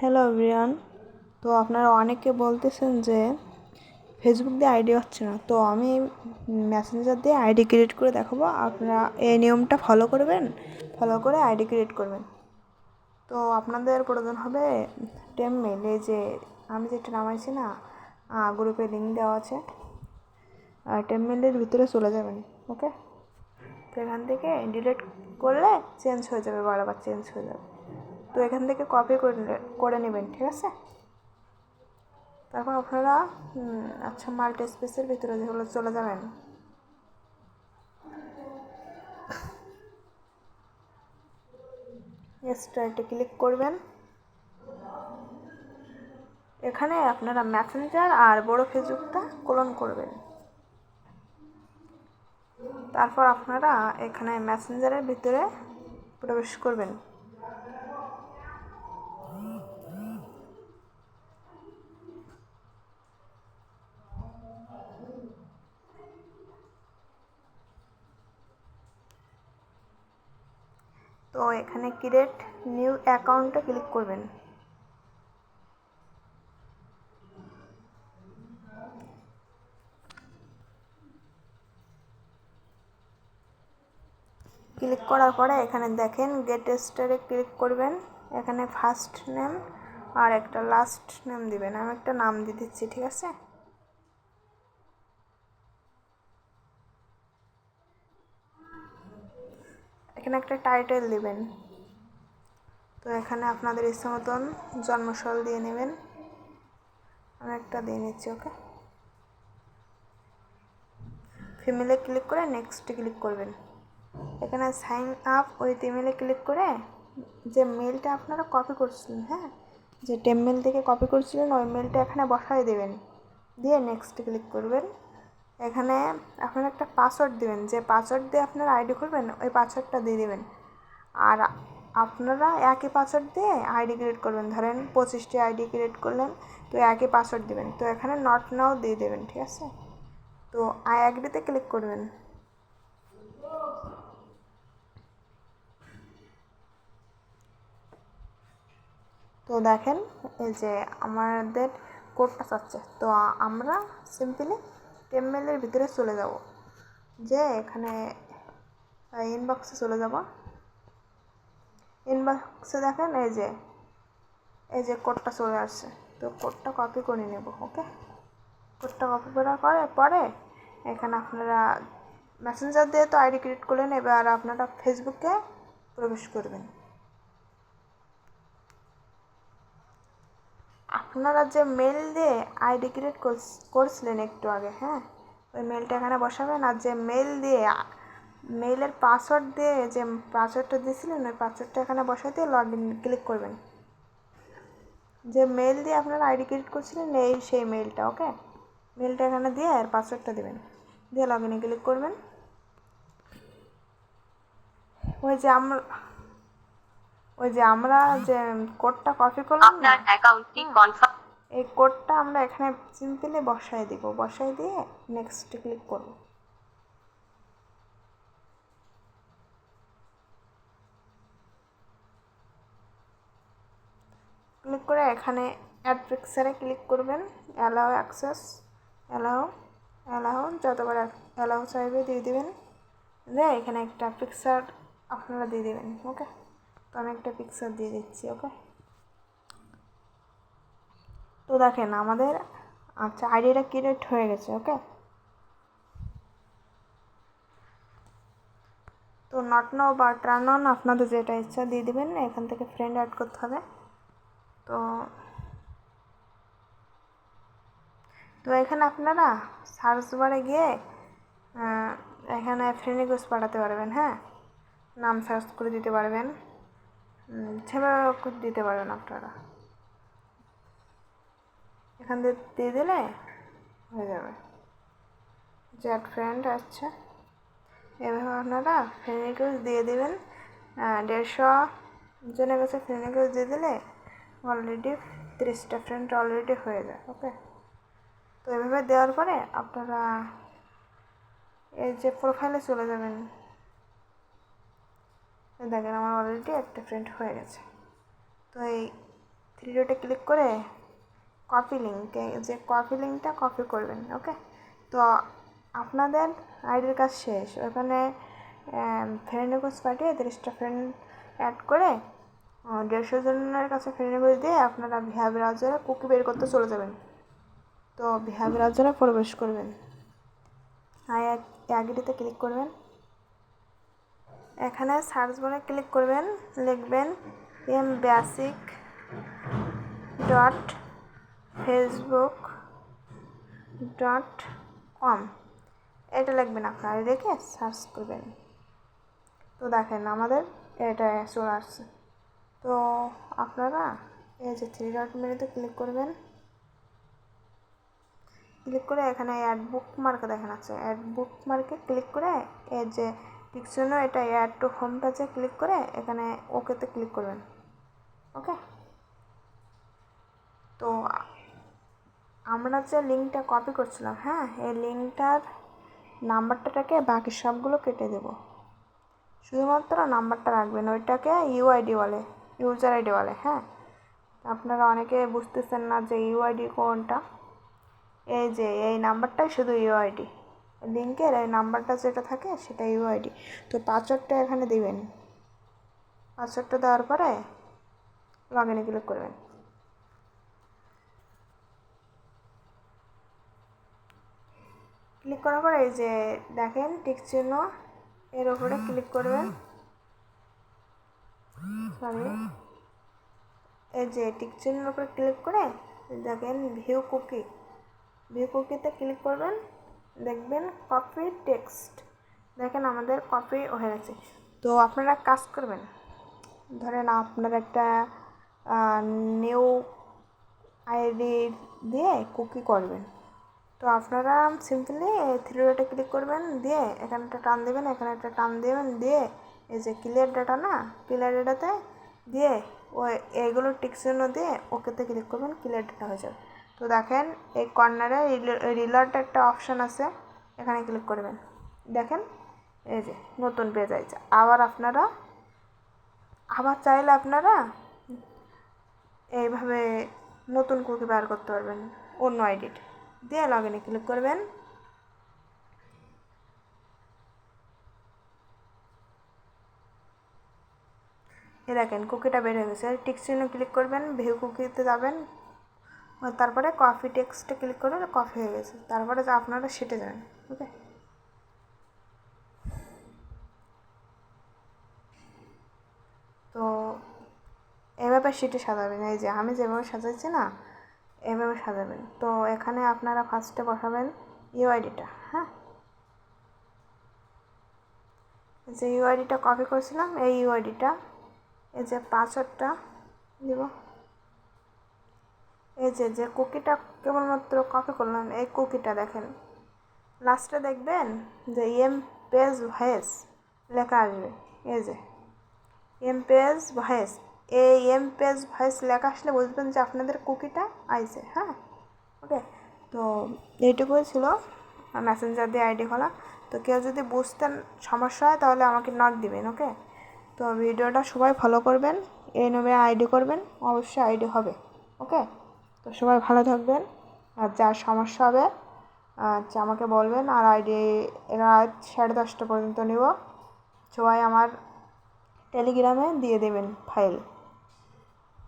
Hello everyone. তো আপনারা অনেকে বলতেছেন যে ফেসবুক দিয়ে আইডি হচ্ছে না, তো আমি মেসেঞ্জার দিয়ে আইডি ক্রিয়েট করে দেখাবো। আপনারা এই নিয়মটা ফলো করবেন, ফলো করে আইডি ক্রিয়েট করবেন। তো আপনাদের প্রয়োজন হবে টেমমেল, এই যে আমি যেটা নামাইছি না, গ্রুপে লিঙ্ক দেওয়া আছে, আর টেমমেলের ভিতরে চলে যাবেন। ওকে, তো এখান থেকে ডিলিট করলে চেঞ্জ হয়ে যাবে, বারবার চেঞ্জ হয়ে যাবে। তো এখান থেকে কপি করে নেবেন, ঠিক আছে? তারপর আপনারা আচ্ছা মাল্টি স্পেসের ভিতরে যেগুলো চলে যাবেন, স্টার্টে ক্লিক করবেন। এখানে আপনারা মেসেঞ্জার আর বড় ফেসবুকটা ক্লোন করবেন। তারপর আপনারা এখানে মেসেঞ্জারের ভিতরে প্রবেশ করবেন। তো এখানে ক্রিয়েট নিউ অ্যাকাউন্টে ক্লিক করবেন। ক্লিক করার পরে এখানে দেখেন গেট স্টারে ক্লিক করবেন। এখানে ফার্স্ট নেম আর একটা লাস্ট নেম দিবেন। আমি একটা নাম দিয়ে দিচ্ছি, ঠিক আছে? এখানে একটা টাইটেল দিবেন। তো এখানে আপনাদের ইচ্ছা মতন জন্মসাল দিয়ে নেবেন। আমি একটা দিয়ে নিচ্ছি। ওকে, ফিমেলে ক্লিক করে নেক্সট ক্লিক করবেন। এখানে সাইন আপ উইথ ইমেলে ক্লিক করে যে মেলটা আপনারা কপি করছিলেন, হ্যাঁ, যে টেমমেল থেকে কপি করছিলেন, ওই মেলটা এখানে বসাই দেবেন, দিয়ে নেক্সট ক্লিক করবেন। এখানে আপনারা একটা পাসওয়ার্ড দেবেন, যে পাসওয়ার্ড দিয়ে আপনারা আইডি খুলবেন ওই পাসওয়ার্ডটা দিয়ে দেবেন। আর আপনারা একই পাসওয়ার্ড দিয়ে আইডি ক্রিয়েট করবেন। ধরেন 25টি আইডি ক্রিয়েট করলেন, তো একই পাসওয়ার্ড দেবেন। তো এখানে নট নাও দিয়ে দেবেন, ঠিক আছে? তো আই অ্যাগ্রিতে ক্লিক করবেন। তো দেখেন এই যে আমাদের কোডটা চাচ্ছে। তো আমরা সিম্পলি টেমমেলের ভিতরে চলে যাব, যে এখানে ইনবক্সে চলে যাব। ইনবক্সে দেখেন এই যে কোডটা চলে আসছে। তো কোডটা কপি করে নেব। ওকে, কোডটা কপি করার পরে এখানে আপনারা মেসেঞ্জার দিয়ে তো আইডি ক্রিয়েট করলেন, এবার আপনারা ফেসবুকে প্রবেশ করবেন। আপনারা যে মেল দিয়ে আইডি ক্রিয়েট করছিলেন একটু আগে, হ্যাঁ, ওই মেলটা এখানে বসাবেন। আর যে মেল দিয়ে মেইলের পাসওয়ার্ড দিয়ে যে পাসওয়ার্ডটা দিয়েছিলেন ওই পাসওয়ার্ডটা এখানে বসাই দিয়ে লগ ইন ক্লিক করবেন। যে মেল দিয়ে আপনারা আইডি ক্রিয়েট করছিলেন সেই মেলটা, ওকে, মেলটা এখানে দিয়ে আর পাসওয়ার্ডটা দেবেন, দিয়ে লগ ইনে ক্লিক করবেন। ওই যে আমরা যে কোডটা কপি করলাম না, এই কোডটা আমরা এখানে সিম্পলি বসাই দিব। বসাই দিয়ে নেক্সট ক্লিক করব। ক্লিক করে এখানে অ্যাড পিকচারে ক্লিক করবেন। অ্যালাউ অ্যাক্সেস, অ্যালাউ যতবার অ্যালাউ চাইবে দিয়ে দেবেন। দিয়ে এখানে একটা পিকচার আপনারা দিয়ে দেবেন। ওকে, তো আমি একটা পিকচার দিয়ে দিচ্ছি। ওকে, তো দেখেন আমাদের আচ্ছা আইডিটা ক্রিয়েট হয়ে গেছে। ওকে, তো নট নাও বা টার্ন অন আপনাদের যেটা ইচ্ছা দিয়ে দেবেন। এখান থেকে ফ্রেন্ড অ্যাড করতে হবে। তো তো এখানে আপনারা সার্চ বারে গিয়ে এখানে ফ্রেন্ড রিকোয়েস্ট পাঠাতে পারবেন। হ্যাঁ, নাম সার্চ করে দিতে পারবেন, সেভাবে দিতে পারবেন আপনারা। এখান দিয়ে দিলে হয়ে যাবে চ্যাট ফ্রেন্ড। আচ্ছা, এভাবে আপনারা ফ্রেন্ড রিকোয়েস্ট দিয়ে দেবেন। 150 জনের কাছে ফ্রেন্ড রিকোয়েস্ট দিয়ে দিলে অলরেডি 30টা ফ্রেন্ড অলরেডি হয়ে যায়। ওকে, তো এভাবে দেওয়ার পরে আপনারা এই যে প্রোফাইলে চলে যাবেন। দেখেন আমার অলরেডি একটা ফ্রেন্ড হয়ে গেছে। তো এই থ্রি ডটে ক্লিক করে কপি লিঙ্কে যে কপি লিঙ্কটা কপি করবেন। ওকে, তো আপনাদের আইডির কাজ শেষ। ওখানে ফ্রেন্ড রিকোয়েস্ট পাঠিয়ে 30টা ফ্রেন্ড অ্যাড করে 150 জনের কাছে ফ্রেন্ড রিকোয়েস্ট দিয়ে আপনারা ভিআ ব্রাউজারে কুকি বের করতে চলে যাবেন। তো ভিআ ব্রাউজারে প্রবেশ করবেন, আইডিতে ক্লিক করবেন, এখানে সার্চ বারে ক্লিক করবেন, লিখবেন mbasic.facebook.com, এটা লিখবেন আপনারা, লিখে সার্চ করবেন। তো দেখেন আমাদের এটা চলে আসছে। তো আপনারা এই যে থ্রি ডট মেনুতে ক্লিক করবেন, ক্লিক করে এখানে অ্যাড বুক মার্কে দেখেন আছে, অ্যাড বুক মার্কে ক্লিক করে এই যে টিকচিহ্ন এটা অ্যাড টু হোম পেজে ক্লিক করে এখানে ওকেতে ক্লিক করবেন। ওকে, তো আমরা যে লিঙ্কটা কপি করছিলাম, হ্যাঁ, এই লিঙ্কটার নাম্বারটাকে বাকি সবগুলো কেটে দেব, শুধুমাত্র নাম্বারটা রাখবেন, ওইটাকে ইউআইডি বলে, ইউজার আইডি বলে। হ্যাঁ, আপনারা অনেকে বুঝতেছেন না যে ইউআইডি কোনটা, এই যে এই নাম্বারটাই শুধু ইউআইডি, লিঙ্কের এই নাম্বারটা যেটা থাকে সেটা ইউআইডি। তো পাসওয়ার্ডটা এখানে দিবেন, পাসওয়ার্ডটা দেওয়ার পরে লগ ইনে ক্লিক করবেন। ক্লিক করার পরে এই যে দেখেন টিক চিহ্ন, এর উপরে ক্লিক করবেন, সরি, এই যে টিক চিহ্নের উপরে ক্লিক করে দেখেন ভিউ কুকিতে ক্লিক করবেন, দেখবেন কপি টেক্সট, দেখেন আমাদের কপি হয়ে গেছে। তো আপনারা কাজ করবেন, ধরেন আপনার একটা নিউ আইডি দিয়ে কুকি করবেন। তো আপনারা সিম্পলি থ্রি ডটে ক্লিক করবেন, দিয়ে এখানে একটা টান দেবেন, এখানে একটা টান দেবেন, দিয়ে এই যে ক্লিয়ার ডাটা না, ক্লিয়ার ডাটাতে দিয়ে ওই এইগুলো টিকচিহ্ন দিয়ে ওকেতে ক্লিক করবেন, ক্লিয়ার ডাটা হয়ে যাবে। তো দেখেন এই কর্নারে রিলোড একটা অপশান আছে, এখানে ক্লিক করবেন, দেখেন এই যে নতুন পেজ আছে। আবার চাইলে আপনারা এইভাবে নতুন কুকি বার করতে পারবেন অন্য আইডির দিয়ে, লগ ইনে ক্লিক করবেন। এ দেখেন কুকিটা বের হয়ে গেছে, টিক চিহ্ন ক্লিক করবেন, ভিউ কুকিতে যাবেন, তারপরে কপি টেক্সটে ক্লিক করবেন, কপি হয়ে গেছে। তারপরে আপনারা সেটে যাবেন। ওকে, তো এভাবে সেটে সাজাবেন, এই যে আমি যেভাবে সাজাইছি না এভাবে সাজাবেন। তো এখানে আপনারা ফার্স্টে বসাবেন ইউআইডিটা, হ্যাঁ, যে ইউআইডিটা কপি করেছিলাম এই ইউআইডিটা, এই যে পাসওয়ার্ডটা দিব, এই যে কুকিটা কেবলমাত্র কপি করলাম এই কুকিটা দেখেন লাস্টে দেখবেন যে পেজ ভয়েস লেখা আসবে, এই যে পেজ ভয়েস, এই পেজ ভয়েস লেখা আসলে বুঝবেন যে আপনাদের কুকিটা আইছে। হ্যাঁ, ওকে, তো এইটুকুই ছিল মেসেঞ্জার দিয়ে আইডি খোলা। তো কেউ যদি বুঝতেন সমস্যা হয় তাহলে আমাকে নক দিবেন। ওকে, তো ভিডিওটা সবাই ফলো করবেন, এই নামে আইডি করবেন, অবশ্যই আইডি হবে। ওকে, তো সবাই ভালো থাকবেন, আর যার সমস্যা হবে আচ্ছা আমাকে বলবেন, আর আইডি রাত 10:30 পর্যন্ত নেব। সবাই আমার টেলিগ্রামে দিয়ে দেবেন ফাইল।